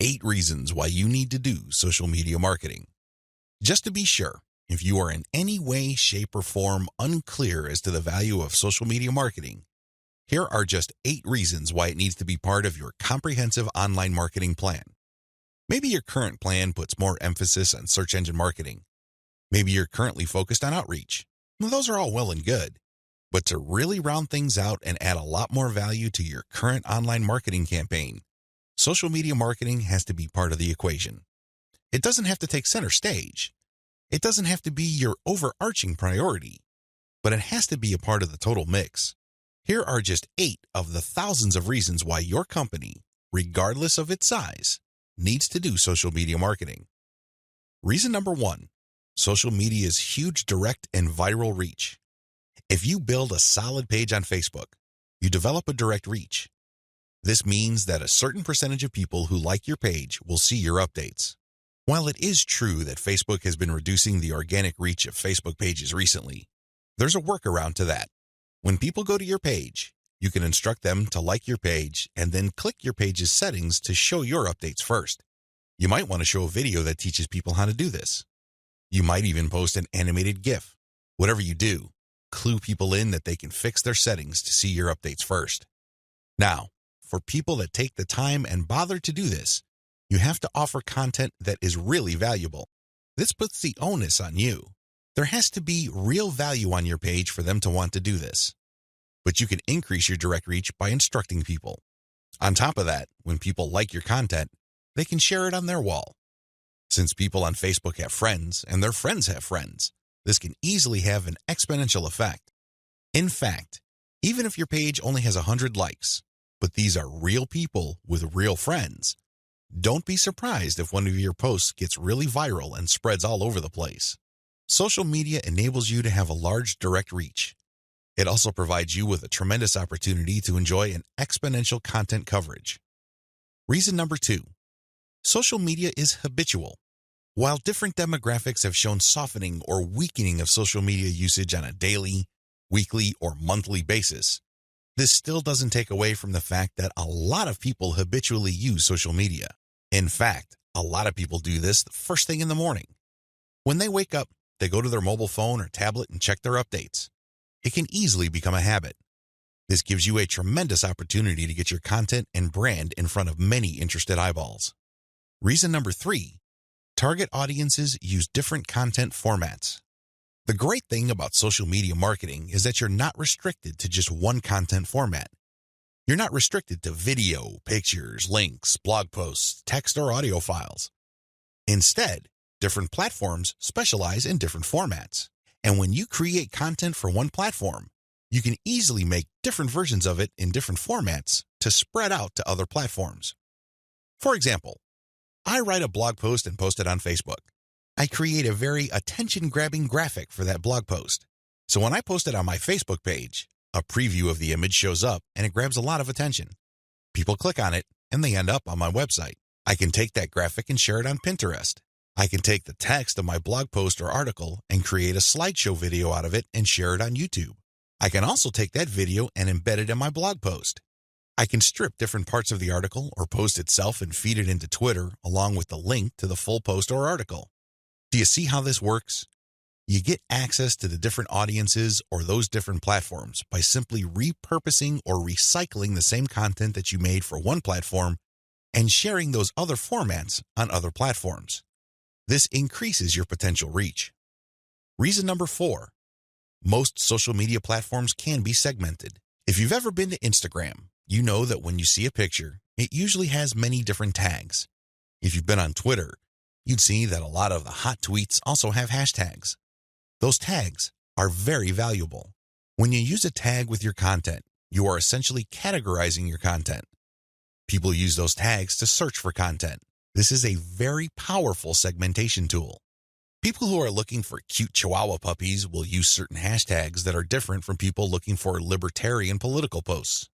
8 reasons why you need to do social media marketing. Just to be sure, if you are in any way, shape, or form unclear as to the value of social media marketing, here are just 8 reasons why it needs to be part of your comprehensive online marketing plan. Maybe your current plan puts more emphasis on search engine marketing. Maybe you're currently focused on outreach. Well, those are all well and good. But to really round things out and add a lot more value to your current online marketing campaign, social media marketing has to be part of the equation. It doesn't have to take center stage. It doesn't have to be your overarching priority, but it has to be a part of the total mix. Here are just 8 of the thousands of reasons why your company, regardless of its size, needs to do social media marketing. Reason number 1, social media's huge direct and viral reach. If you build a solid page on Facebook, you develop a direct reach. This means that a certain percentage of people who like your page will see your updates. While it is true that Facebook has been reducing the organic reach of Facebook pages recently, there's a workaround to that. When people go to your page, you can instruct them to like your page and then click your page's settings to show your updates first. You might want to show a video that teaches people how to do this. You might even post an animated GIF. Whatever you do, clue people in that they can fix their settings to see your updates first. Now, for people that take the time and bother to do this, you have to offer content that is really valuable. This puts the onus on you. There has to be real value on your page for them to want to do this. But you can increase your direct reach by instructing people. On top of that, when people like your content, they can share it on their wall. Since people on Facebook have friends and their friends have friends, this can easily have an exponential effect. In fact, even if your page only has 100 likes, but these are real people with real friends, don't be surprised if one of your posts gets really viral and spreads all over the place. Social media enables you to have a large direct reach. It also provides you with a tremendous opportunity to enjoy an exponential content coverage. Reason number 2, social media is habitual. While different demographics have shown softening or weakening of social media usage on a daily, weekly, or monthly basis, this still doesn't take away from the fact that a lot of people habitually use social media. In fact, a lot of people do this the first thing in the morning. When they wake up, they go to their mobile phone or tablet and check their updates. It can easily become a habit. This gives you a tremendous opportunity to get your content and brand in front of many interested eyeballs. Reason number 3, target audiences use different content formats. The great thing about social media marketing is that you're not restricted to just one content format. You're not restricted to video, pictures, links, blog posts, text, or audio files. Instead, different platforms specialize in different formats. And when you create content for one platform, you can easily make different versions of it in different formats to spread out to other platforms. For example, I write a blog post and post it on Facebook. I create a very attention-grabbing graphic for that blog post. So when I post it on my Facebook page, a preview of the image shows up and it grabs a lot of attention. People click on it and they end up on my website. I can take that graphic and share it on Pinterest. I can take the text of my blog post or article and create a slideshow video out of it and share it on YouTube. I can also take that video and embed it in my blog post. I can strip different parts of the article or post itself and feed it into Twitter along with the link to the full post or article. Do you see how this works? You get access to the different audiences or those different platforms by simply repurposing or recycling the same content that you made for one platform and sharing those other formats on other platforms. This increases your potential reach. Reason number 4, most social media platforms can be segmented. If you've ever been to Instagram, you know that when you see a picture, it usually has many different tags. If you've been on Twitter, you'd see that a lot of the hot tweets also have hashtags. Those tags are very valuable. When you use a tag with your content, you are essentially categorizing your content. People use those tags to search for content. This is a very powerful segmentation tool. People who are looking for cute Chihuahua puppies will use certain hashtags that are different from people looking for libertarian political posts.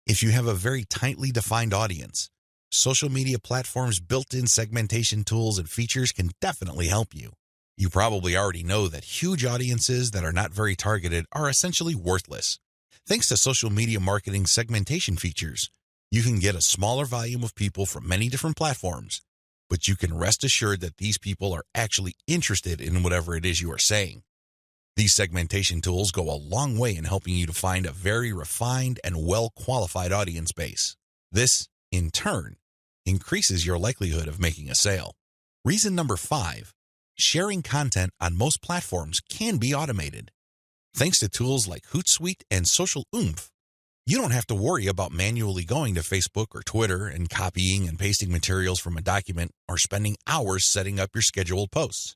If you have a very tightly defined audience, social media platforms' built-in segmentation tools and features can definitely help you. You probably already know that huge audiences that are not very targeted are essentially worthless. Thanks to social media marketing segmentation features, You can get a smaller volume of people from many different platforms, but you can rest assured that these people are actually interested in whatever it is you are saying. These segmentation tools go a long way in helping you to find a very refined and well-qualified audience base. This, in turn, increases your likelihood of making a sale. Reason number 5, sharing content on most platforms can be automated. Thanks to tools like Hootsuite and Social Oomph, you don't have to worry about manually going to Facebook or Twitter and copying and pasting materials from a document or spending hours setting up your scheduled posts.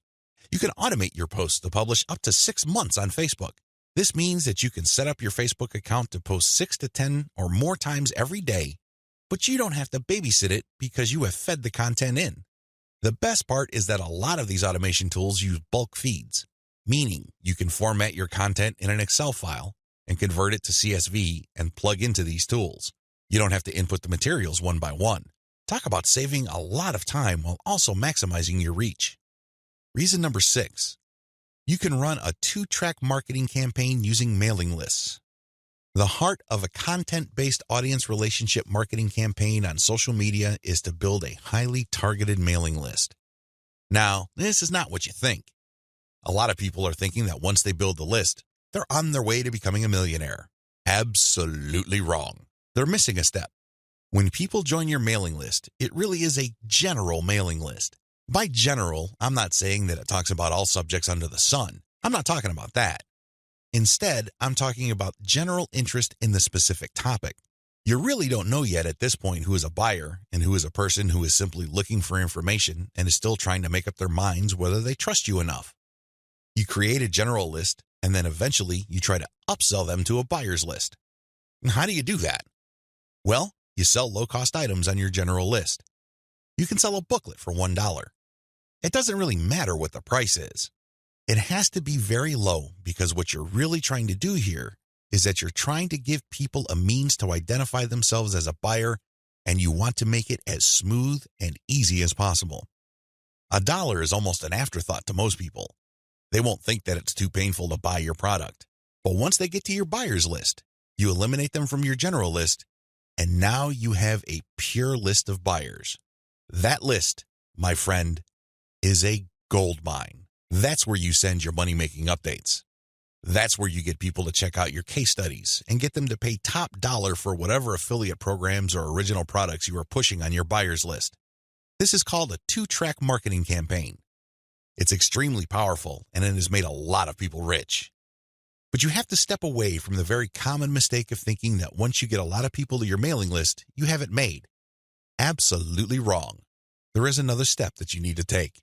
You can automate your posts to publish up to 6 months on Facebook. This means that you can set up your Facebook account to post 6 to 10 or more times every day, but you don't have to babysit it because you have fed the content in. The best part is that a lot of these automation tools use bulk feeds, meaning you can format your content in an Excel file and convert it to CSV and plug into these tools. You don't have to input the materials one by one. Talk about saving a lot of time while also maximizing your reach. Reason number 6, you can run a 2-track marketing campaign using mailing lists. The heart of a content-based audience relationship marketing campaign on social media is to build a highly targeted mailing list. Now, this is not what you think. A lot of people are thinking that once they build the list, they're on their way to becoming a millionaire. Absolutely wrong. They're missing a step. When people join your mailing list, it really is a general mailing list. By general, I'm not saying that it talks about all subjects under the sun. I'm not talking about that. Instead, I'm talking about general interest in the specific topic. You really don't know yet at this point who is a buyer and who is a person who is simply looking for information and is still trying to make up their minds whether they trust you enough. You create a general list, and then eventually you try to upsell them to a buyer's list. And how do you do that? Well, you sell low-cost items on your general list. You can sell a booklet for $1. It doesn't really matter what the price is. It has to be very low because what you're really trying to do here is that you're trying to give people a means to identify themselves as a buyer, and you want to make it as smooth and easy as possible. $1 is almost an afterthought to most people. They won't think that it's too painful to buy your product. But once they get to your buyer's list, you eliminate them from your general list, and now you have a pure list of buyers. That list, my friend, is a gold mine. That's where you send your money-making updates. That's where you get people to check out your case studies and get them to pay top dollar for whatever affiliate programs or original products you are pushing on your buyer's list. This is called a 2-track marketing campaign. It's extremely powerful, and it has made a lot of people rich. But you have to step away from the very common mistake of thinking that once you get a lot of people to your mailing list, you have it made. Absolutely wrong. There is another step that you need to take.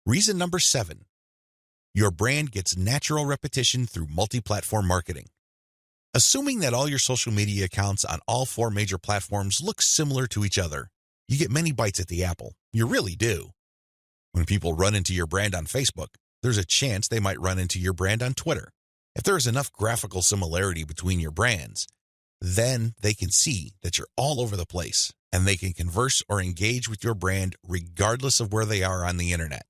Reason number 7, your brand gets natural repetition through multi-platform marketing. Assuming that all your social media accounts on all 4 major platforms look similar to each other, you get many bites at the apple. You really do. When people run into your brand on Facebook, there's a chance they might run into your brand on Twitter. If there is enough graphical similarity between your brands, then they can see that you're all over the place, and they can converse or engage with your brand regardless of where they are on the internet.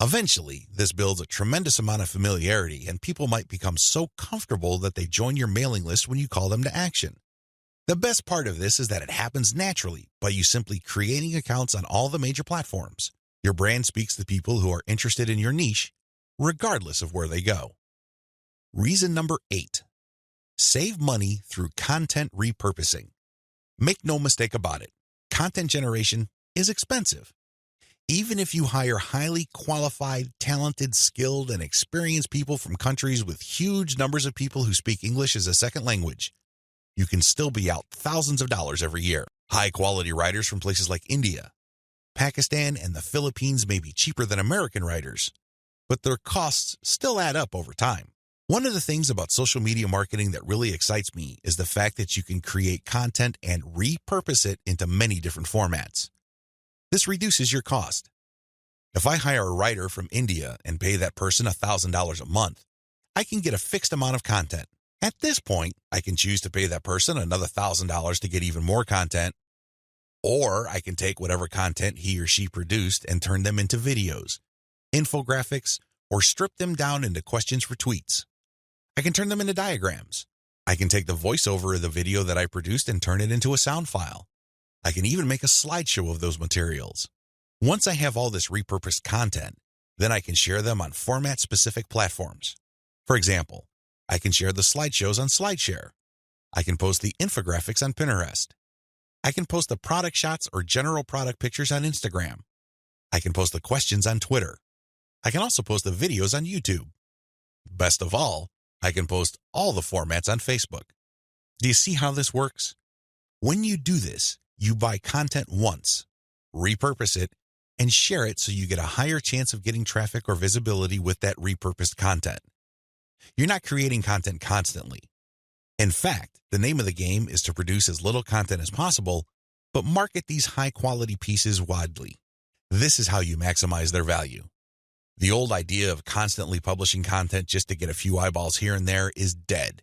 Eventually, this builds a tremendous amount of familiarity, and people might become so comfortable that they join your mailing list when you call them to action. The best part of this is that it happens naturally by you simply creating accounts on all the major platforms. Your brand speaks to people who are interested in your niche, regardless of where they go. Reason number 8, save money through content repurposing. Make no mistake about it, content generation is expensive. Even if you hire highly qualified, talented, skilled, and experienced people from countries with huge numbers of people who speak English as a second language, you can still be out thousands of dollars every year. High-quality writers from places like India, Pakistan, and the Philippines may be cheaper than American writers, but their costs still add up over time. One of the things about social media marketing that really excites me is the fact that you can create content and repurpose it into many different formats. This reduces your cost. If I hire a writer from India and pay that person $1,000 a month, I can get a fixed amount of content. At this point, I can choose to pay that person another $1,000 to get even more content, or I can take whatever content he or she produced and turn them into videos, infographics, or strip them down into questions for tweets. I can turn them into diagrams. I can take the voiceover of the video that I produced and turn it into a sound file. I can even make a slideshow of those materials. Once I have all this repurposed content, then I can share them on format-specific platforms. For example, I can share the slideshows on SlideShare. I can post the infographics on Pinterest. I can post the product shots or general product pictures on Instagram. I can post the questions on Twitter. I can also post the videos on YouTube. Best of all, I can post all the formats on Facebook. Do you see how this works? When you do this, you buy content once, repurpose it, and share it so you get a higher chance of getting traffic or visibility with that repurposed content. You're not creating content constantly. In fact, the name of the game is to produce as little content as possible, but market these high-quality pieces widely. This is how you maximize their value. The old idea of constantly publishing content just to get a few eyeballs here and there is dead.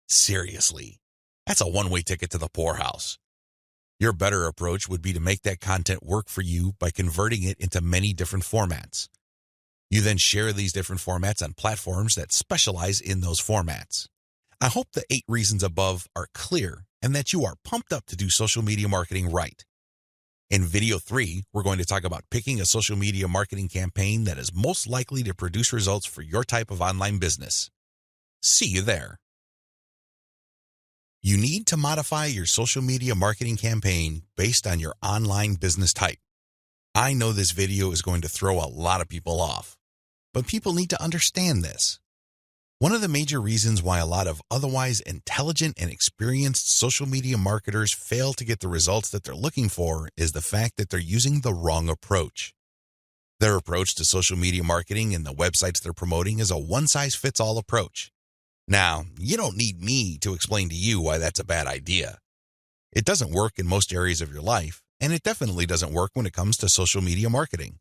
Seriously, that's a one-way ticket to the poorhouse. Your better approach would be to make that content work for you by converting it into many different formats. You then share these different formats on platforms that specialize in those formats. I hope the 8 reasons above are clear and that you are pumped up to do social media marketing right. In video 3, we're going to talk about picking a social media marketing campaign that is most likely to produce results for your type of online business. See you there. You need to modify your social media marketing campaign based on your online business type. I know this video is going to throw a lot of people off, but people need to understand this. One of the major reasons why a lot of otherwise intelligent and experienced social media marketers fail to get the results that they're looking for is the fact that they're using the wrong approach. Their approach to social media marketing and the websites they're promoting is a one-size-fits-all approach. Now, you don't need me to explain to you why that's a bad idea. It doesn't work in most areas of your life, and it definitely doesn't work when it comes to social media marketing.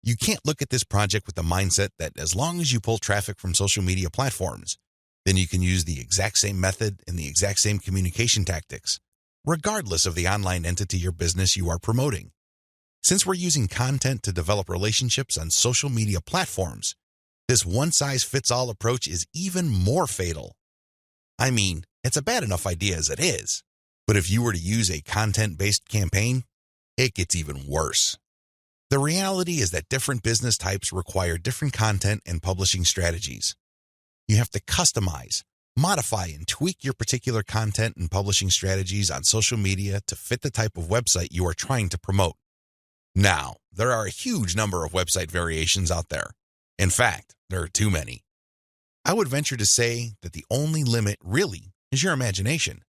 You can't look at this project with the mindset that as long as you pull traffic from social media platforms, then you can use the exact same method and the exact same communication tactics, regardless of the online entity or business you are promoting. Since we're using content to develop relationships on social media platforms, this one-size-fits-all approach is even more fatal. I mean, it's a bad enough idea as it is, but if you were to use a content-based campaign, it gets even worse. The reality is that different business types require different content and publishing strategies. You have to customize, modify, and tweak your particular content and publishing strategies on social media to fit the type of website you are trying to promote. Now, there are a huge number of website variations out there. In fact, there are too many. I would venture to say that the only limit really is your imagination.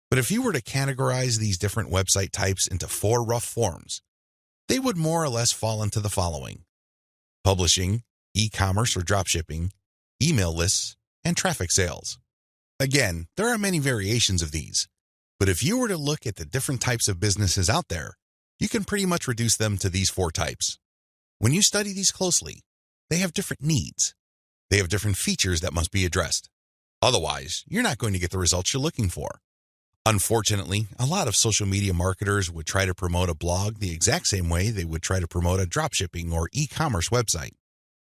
But if you were to categorize these different website types into 4 rough forms, they would more or less fall into the following: publishing, e-commerce or dropshipping, email lists, and traffic sales. Again, there are many variations of these, but if you were to look at the different types of businesses out there, you can pretty much reduce them to these 4 types. When you study these closely, they have different needs. They have different features that must be addressed. Otherwise, you're not going to get the results you're looking for. Unfortunately, a lot of social media marketers would try to promote a blog the exact same way they would try to promote a dropshipping or e-commerce website.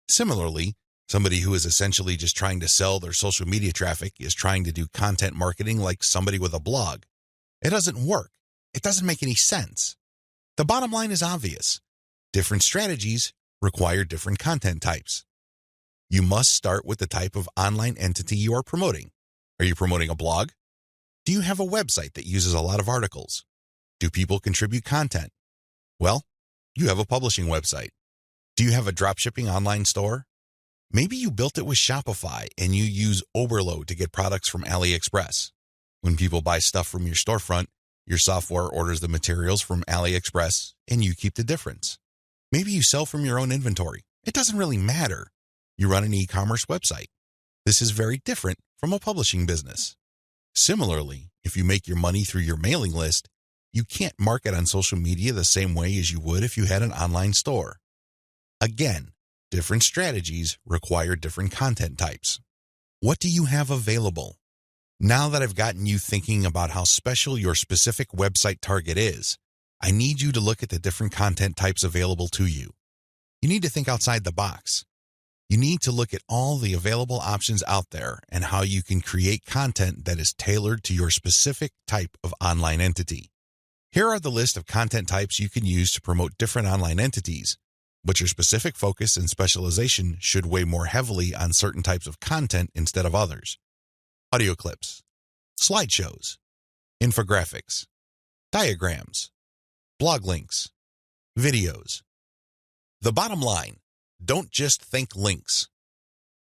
Similarly, somebody who is essentially just trying to sell their social media traffic is trying to do content marketing like somebody with a blog. It doesn't work. It doesn't make any sense. The bottom line is obvious. Different strategies require different content types. You must start with the type of online entity you are promoting. Are you promoting a blog? Do you have a website that uses a lot of articles? Do people contribute content? Well, you have a publishing website. Do you have a dropshipping online store? Maybe you built it with Shopify and you use Overload to get products from AliExpress. When people buy stuff from your storefront, your software orders the materials from AliExpress and you keep the difference. Maybe you sell from your own inventory. It doesn't really matter. You run an e-commerce website. This is very different from a publishing business. Similarly, if you make your money through your mailing list, you can't market on social media the same way as you would if you had an online store. Again, different strategies require different content types. What do you have available? Now that I've gotten you thinking about how special your specific website target is, I need you to look at the different content types available to you. You need to think outside the box. You need to look at all the available options out there and how you can create content that is tailored to your specific type of online entity. Here are the list of content types you can use to promote different online entities, but your specific focus and specialization should weigh more heavily on certain types of content instead of others. Audio clips, slideshows, infographics, diagrams, blog links, videos. The bottom line, don't just think links.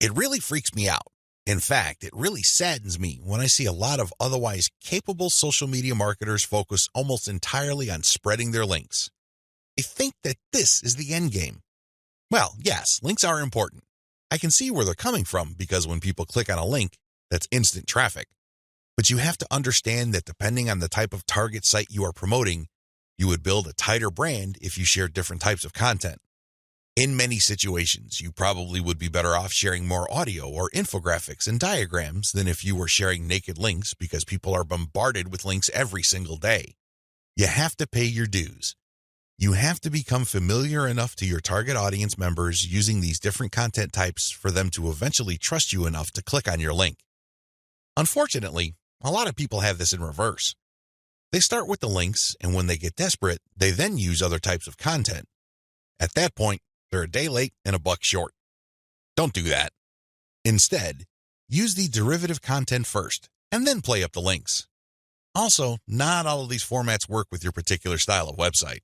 It really freaks me out. In fact, it really saddens me when I see a lot of otherwise capable social media marketers focus almost entirely on spreading their links. They think that this is the end game. Well, yes, links are important. I can see where they're coming from because when people click on a link, that's instant traffic. But you have to understand that depending on the type of target site you are promoting, you would build a tighter brand if you share different types of content. In many situations, you probably would be better off sharing more audio or infographics and diagrams than if you were sharing naked links because people are bombarded with links every single day. You have to pay your dues. You have to become familiar enough to your target audience members using these different content types for them to eventually trust you enough to click on your link. Unfortunately, a lot of people have this in reverse. They start with the links, and when they get desperate, they then use other types of content. At that point, they're a day late and a buck short. Don't do that. Instead, use the derivative content first, and then play up the links. Also, not all of these formats work with your particular style of website.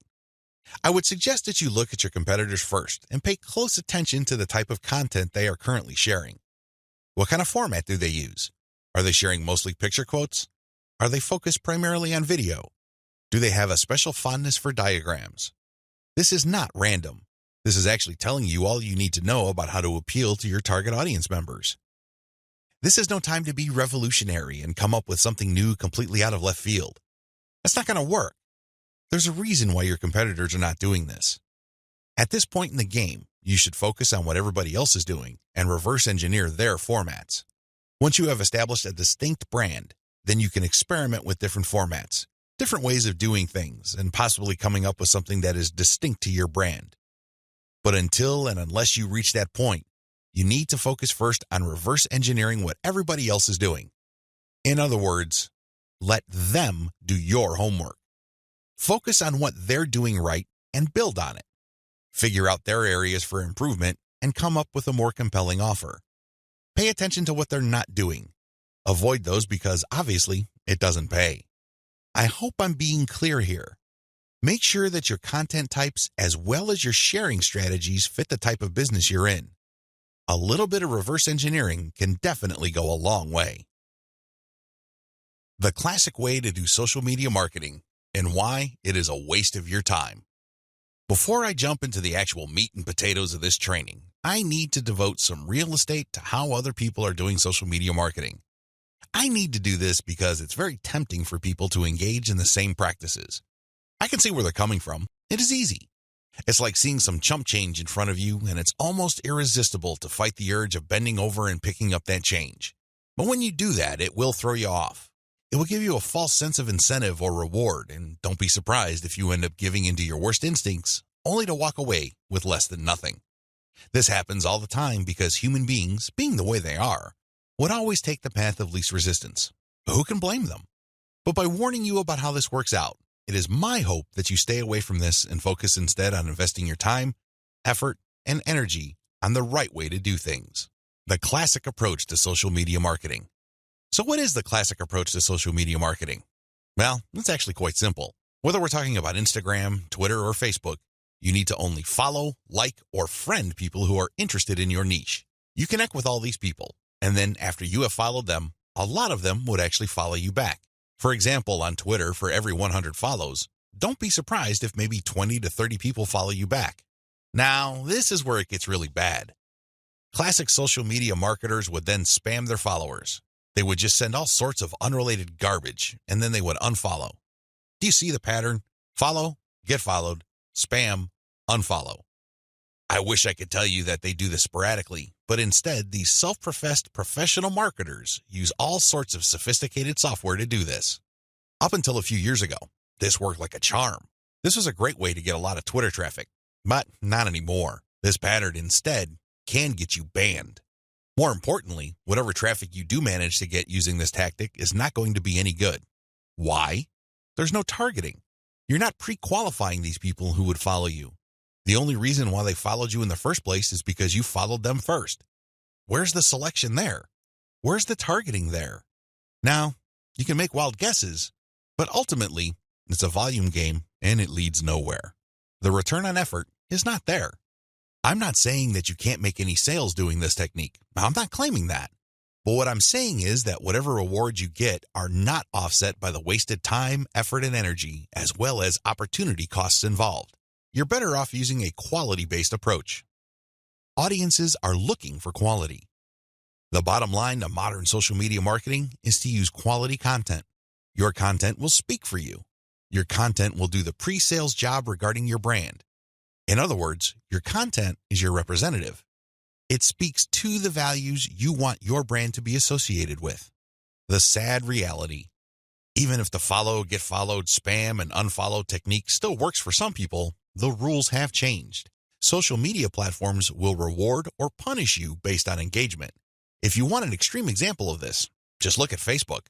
I would suggest that you look at your competitors first and pay close attention to the type of content they are currently sharing. What kind of format do they use? Are they sharing mostly picture quotes? Are they focused primarily on video? Do they have a special fondness for diagrams? This is not random. This is actually telling you all you need to know about how to appeal to your target audience members. This is no time to be revolutionary and come up with something new completely out of left field. That's not going to work. There's a reason why your competitors are not doing this. At this point in the game, you should focus on what everybody else is doing and reverse engineer their formats. Once you have established a distinct brand, then you can experiment with different formats, different ways of doing things, and possibly coming up with something that is distinct to your brand. But until and unless you reach that point, you need to focus first on reverse engineering what everybody else is doing. In other words, let them do your homework. Focus on what they're doing right and build on it. Figure out their areas for improvement and come up with a more compelling offer. Pay attention to what they're not doing. Avoid those because obviously it doesn't pay. I hope I'm being clear here. Make sure that your content types as well as your sharing strategies fit the type of business you're in. A little bit of reverse engineering can definitely go a long way. The classic way to do social media marketing and why it is a waste of your time. Before I jump into the actual meat and potatoes of this training, I need to devote some real estate to how other people are doing social media marketing. I need to do this because it's very tempting for people to engage in the same practices. I can see where they're coming from. It is easy. It's like seeing some chump change in front of you, and it's almost irresistible to fight the urge of bending over and picking up that change. But when you do that, it will throw you off. It will give you a false sense of incentive or reward, and don't be surprised if you end up giving into your worst instincts, only to walk away with less than nothing. This happens all the time because human beings, being the way they are, would always take the path of least resistance. Who can blame them? But by warning you about how this works out, it is my hope that you stay away from this and focus instead on investing your time, effort, and energy on the right way to do things. The classic approach to social media marketing. So what is the classic approach to social media marketing? Well, it's actually quite simple. Whether we're talking about Instagram, Twitter, or Facebook, you need to only follow, like, or friend people who are interested in your niche. You connect with all these people, and then after you have followed them, a lot of them would actually follow you back. For example, on Twitter, for every 100 follows, don't be surprised if maybe 20 to 30 people follow you back. Now, this is where it gets really bad. Classic social media marketers would then spam their followers. They would just send all sorts of unrelated garbage, and then they would unfollow. Do you see the pattern? Follow, get followed, spam, unfollow. I wish I could tell you that they do this sporadically, but instead, these self-professed professional marketers use all sorts of sophisticated software to do this. Up until a few years ago, this worked like a charm. This was a great way to get a lot of Twitter traffic, but not anymore. This pattern instead can get you banned. More importantly, whatever traffic you do manage to get using this tactic is not going to be any good. Why? There's no targeting. You're not pre-qualifying these people who would follow you. The only reason why they followed you in the first place is because you followed them first. Where's the selection there? Where's the targeting there? Now, you can make wild guesses, but ultimately, it's a volume game and it leads nowhere. The return on effort is not there. I'm not saying that you can't make any sales doing this technique. I'm not claiming that. But what I'm saying is that whatever rewards you get are not offset by the wasted time, effort, and energy, as well as opportunity costs involved. You're better off using a quality-based approach. Audiences are looking for quality. The bottom line to modern social media marketing is to use quality content. Your content will speak for you. Your content will do the pre-sales job regarding your brand. In other words, your content is your representative. It speaks to the values you want your brand to be associated with. The sad reality, even if the follow, get followed, spam, and unfollow technique still works for some people, the rules have changed. Social media platforms will reward or punish you based on engagement. If you want an extreme example of this, just look at Facebook.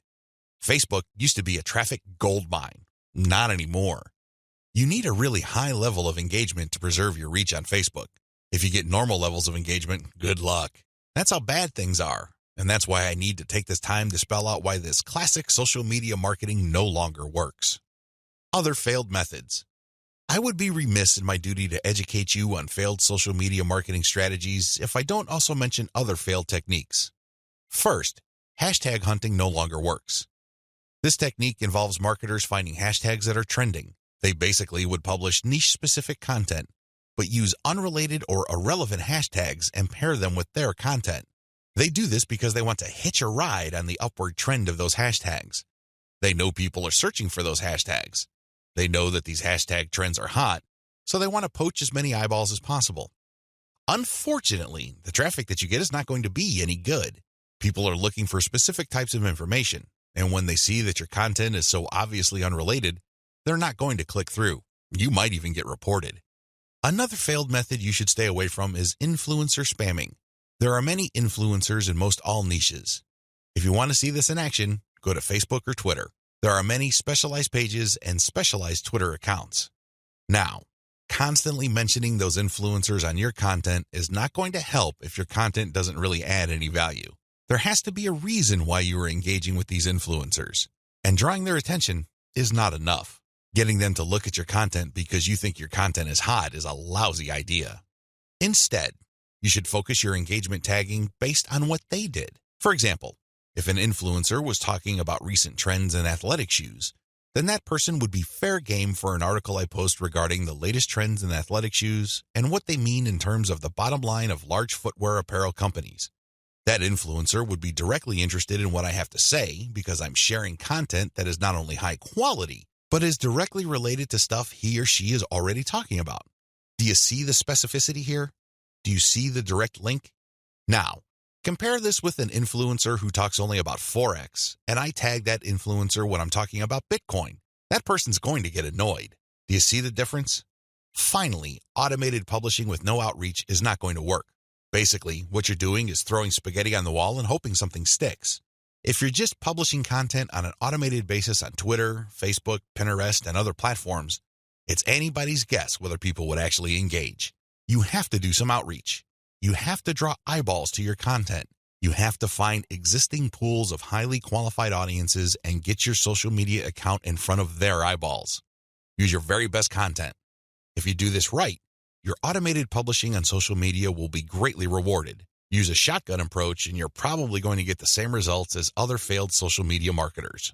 Facebook used to be a traffic gold mine. Not anymore. You need a really high level of engagement to preserve your reach on Facebook. If you get normal levels of engagement, good luck. That's how bad things are. And that's why I need to take this time to spell out why this classic social media marketing no longer works. Other failed methods. I would be remiss in my duty to educate you on failed social media marketing strategies if I don't also mention other failed techniques. First, hashtag hunting no longer works. This technique involves marketers finding hashtags that are trending. They basically would publish niche-specific content, but use unrelated or irrelevant hashtags and pair them with their content. They do this because they want to hitch a ride on the upward trend of those hashtags. They know people are searching for those hashtags. They know that these hashtag trends are hot, so they want to poach as many eyeballs as possible. Unfortunately, the traffic that you get is not going to be any good. People are looking for specific types of information, and when they see that your content is so obviously unrelated, they're not going to click through. You might even get reported. Another failed method you should stay away from is influencer spamming. There are many influencers in most all niches. If you want to see this in action, go to Facebook or Twitter. There are many specialized pages and specialized Twitter accounts. Now, constantly mentioning those influencers on your content is not going to help if your content doesn't really add any value. There has to be a reason why you are engaging with these influencers, and drawing their attention is not enough. Getting them to look at your content because you think your content is hot is a lousy idea. Instead, you should focus your engagement tagging based on what they did. For example, if an influencer was talking about recent trends in athletic shoes, then that person would be fair game for an article I post regarding the latest trends in athletic shoes and what they mean in terms of the bottom line of large footwear apparel companies. That influencer would be directly interested in what I have to say because I'm sharing content that is not only high quality, but is directly related to stuff he or she is already talking about. Do you see the specificity here? Do you see the direct link? Now, compare this with an influencer who talks only about Forex, and I tag that influencer when I'm talking about Bitcoin. That person's going to get annoyed. Do you see the difference? Finally, automated publishing with no outreach is not going to work. Basically, what you're doing is throwing spaghetti on the wall and hoping something sticks. If you're just publishing content on an automated basis on Twitter, Facebook, Pinterest, and other platforms, it's anybody's guess whether people would actually engage. You have to do some outreach. You have to draw eyeballs to your content. You have to find existing pools of highly qualified audiences and get your social media account in front of their eyeballs. Use your very best content. If you do this right, your automated publishing on social media will be greatly rewarded. Use a shotgun approach and you're probably going to get the same results as other failed social media marketers.